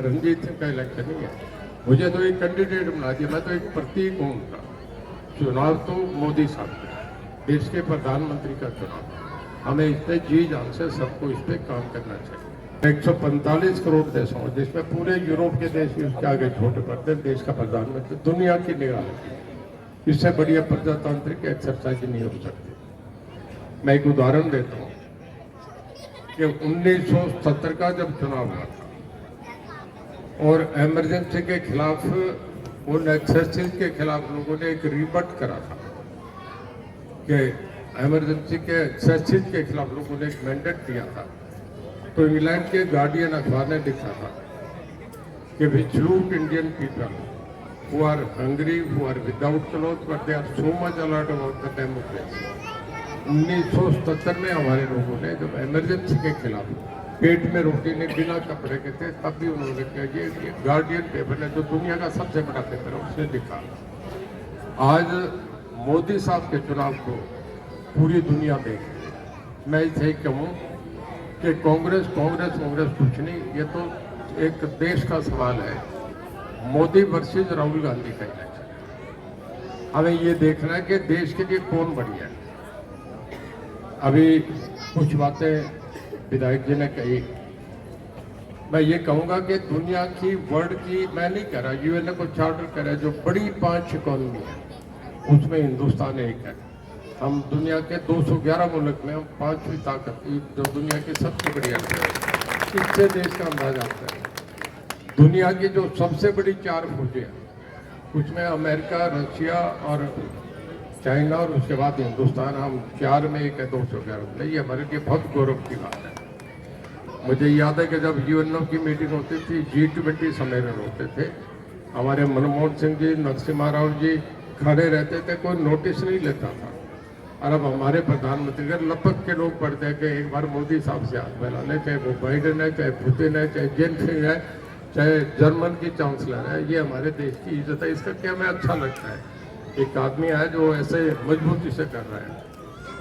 रंजीत सिंह का इलेक्शन नहीं है। मुझे तो एक कैंडिडेट बना दिया, मैं तो एक प्रतीक हूँ उनका। चुनाव तो मोदी साहब का, देश के प्रधानमंत्री का चुनाव। हमें इस पे जी जान से सबको इस पे काम करना चाहिए। 145 करोड़ देशों जिसमें पूरे यूरोप के देश भी उसके आगे छोटे पड़ते हैं, देश का प्रधानमंत्री दुनिया की निगाह रखी। इससे बढ़िया प्रजातांत्रिक एक्सरसाइज नहीं हो सकती। मैं एक उदाहरण देता हूँ कि 1970 का जब चुनाव हुआ था और इमरजेंसी के खिलाफ, उन एक्सेसिस के खिलाफ लोगों ने एक रिबट करा था कि इमरजेंसी के एक्सेसिस के खिलाफ लोगों ने एक मैंडेट दिया था। तो इंग्लैंड के गार्डियन अखबार ने लिखा था कि we salute Indian people who are hungry, who are without cloth, but they are so much alert about the democracy. 1977 में हमारे लोगों ने जब इमरजेंसी के खिलाफ पेट में रोटी ने बिना कपड़े के थे, तब भी उन्होंने कहा ये गार्डियन पेपर है जो दुनिया का सबसे बड़ा पेपर है, उसने लिखा। आज मोदी साहब के चुनाव को पूरी दुनिया देख रही है। मैं इसे कहूँ कि कांग्रेस कुछ नहीं, ये तो एक देश का सवाल है। मोदी वर्सेस राहुल गांधी का इलेक्शन। हमें ये देखना है कि देश के लिए कौन बढ़िया है। अभी कुछ बातें विधायक जी ने कही, मैं ये कहूँगा कि दुनिया की, वर्ल्ड की, मैं नहीं कह रहा, यूएन ने कुछ चार्टर करा जो बड़ी 5 इकोनॉमी है, उसमें हिंदुस्तान एक है। हम दुनिया के 211 मुल्क में हम 5वीं ताकत, जो दुनिया की सबसे बड़ी है। इससे देश का अंदाजा आता है। दुनिया की जो सबसे बड़ी 4 फौजें हैं, उसमें अमेरिका, रशिया और चाइना और उसके बाद हिंदुस्तान, हम 4 में एक है 211। ये हमारे लिए बहुत गौरव की बात है। मुझे याद है कि जब यूएनओ की मीटिंग होती थी, G20 सम्मेलन होते थे, हमारे मनमोहन सिंह जी, नरसिम्हा राव जी खड़े रहते थे, कोई नोटिस नहीं लेता था। और अब हमारे प्रधानमंत्री का लपक के लोग पढ़ते हैं कि एक बार मोदी साहब से हाथ मिला ले, चाहे वो बाइडेन है, चाहे पुतिन है, चाहे जिनपिंग है, चाहे जर्मन की चांसलर है। ये हमारे देश की इज्जत है। इसका क्या हमें अच्छा लगता है, एक आदमी है जो ऐसे मजबूती से कर रहा है।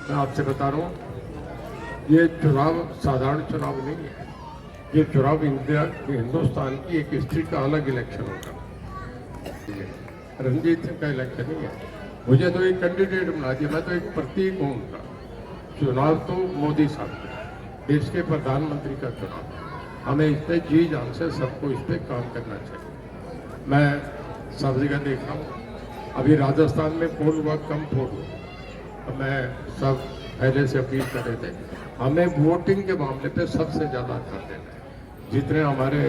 मैं आपसे बता रहा हूँ, ये चुनाव साधारण चुनाव नहीं है। ये चुनाव इंडिया, हिंदुस्तान की एक हिस्ट्री का अलग इलेक्शन होगा। रंजीत सिंह का इलेक्शन नहीं है। मुझे तो एक कैंडिडेट बना दिया, मैं तो एक प्रतीक हूँ उनका। चुनाव तो मोदी साहब का, देश के प्रधानमंत्री का चुनाव। हमें इस पे जी जान से सबको इस पे काम करना चाहिए। मैं सब जगह देख रहा हूँ, अभी राजस्थान में पोल हुआ, कम पोल हुआ। मैं सब पहले से अपील कर रहे थे, हमें वोटिंग के मामले पे सबसे ज़्यादा ध्यान देना है। जितने हमारे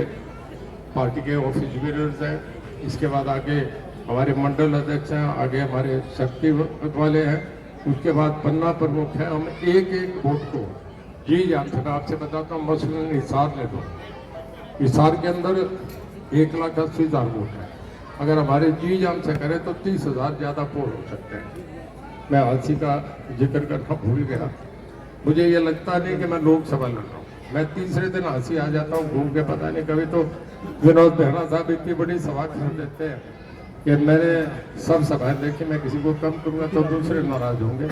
पार्टी के ऑफिस बीयरर्स हैं, इसके बाद आगे हमारे मंडल अध्यक्ष हैं, आगे हमारे शक्ति वाले हैं, उसके बाद पन्ना प्रमुख हैं। हम एक एक वोट को जी जान से, मैं आपसे बताता हूँ, मसलन हिसार ले लो, हिसार के अंदर 1,80,000 वोट है। अगर हमारे जी जान से करें तो 30,000 ज़्यादा पोल हो सकते हैं। मैं हांसी का जिक्र करना भूल गया। मुझे ये लगता नहीं कि मैं लोकसभा लड़ रहा हूँ। मैं तीसरे दिन हांसी आ जाता हूँ घूम के, पता नहीं। कभी तो विनोद बेहरा साहब इतनी बड़ी सभा कर देते हैं कि मैंने सब सभा देखी, मैं किसी को कम करूँगा तो दूसरे नाराज होंगे।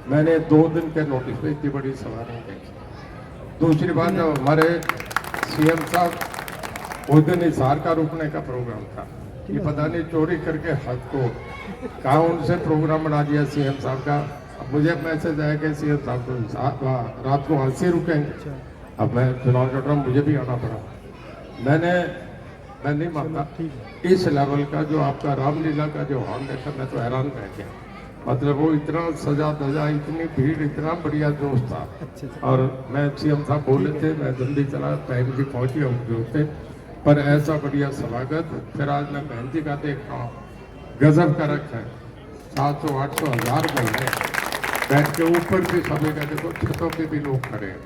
मैंने 2 दिन के नोटिस पे इतनी बड़ी सभा नहीं देखी। दूसरी बात, जब हमारे सीएम साहब उस दिन हिसार का रुकने का प्रोग्राम था, ये पता नहीं चोरी करके हाथ को कहा उनसे प्रोग्राम बना दिया सीएम साहब का। अब मुझे मैसेज आया कि सीएम साहब को रात को वहाँ से रुकेंगे। अब मैं चुनाव लड़ रहा हूँ, मुझे भी आना पड़ा। मैं नहीं मानता इस लेवल का जो आपका रामलीला का जो हॉल देखा, मैं तो हैरान रह गया। मतलब वो इतना सजा धजा, इतनी भीड़, इतना बढ़िया जोश था। और मैं सीएम साहब बोले थे, मैं जल्दी चला, टाइम की पहुँची होते, पर ऐसा बढ़िया स्वागत। फिर आज मैं बहन जी का देख रहा हूँ, गजब का रखा है। 700, 800, 1000 महिलाएं बैठ के ऊपर भी सभी का, देखो छतों पे भी लोग खड़े हैं।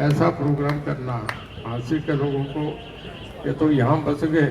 ऐसा प्रोग्राम करना, हासिल के लोगों को, ये तो यहाँ बस गए।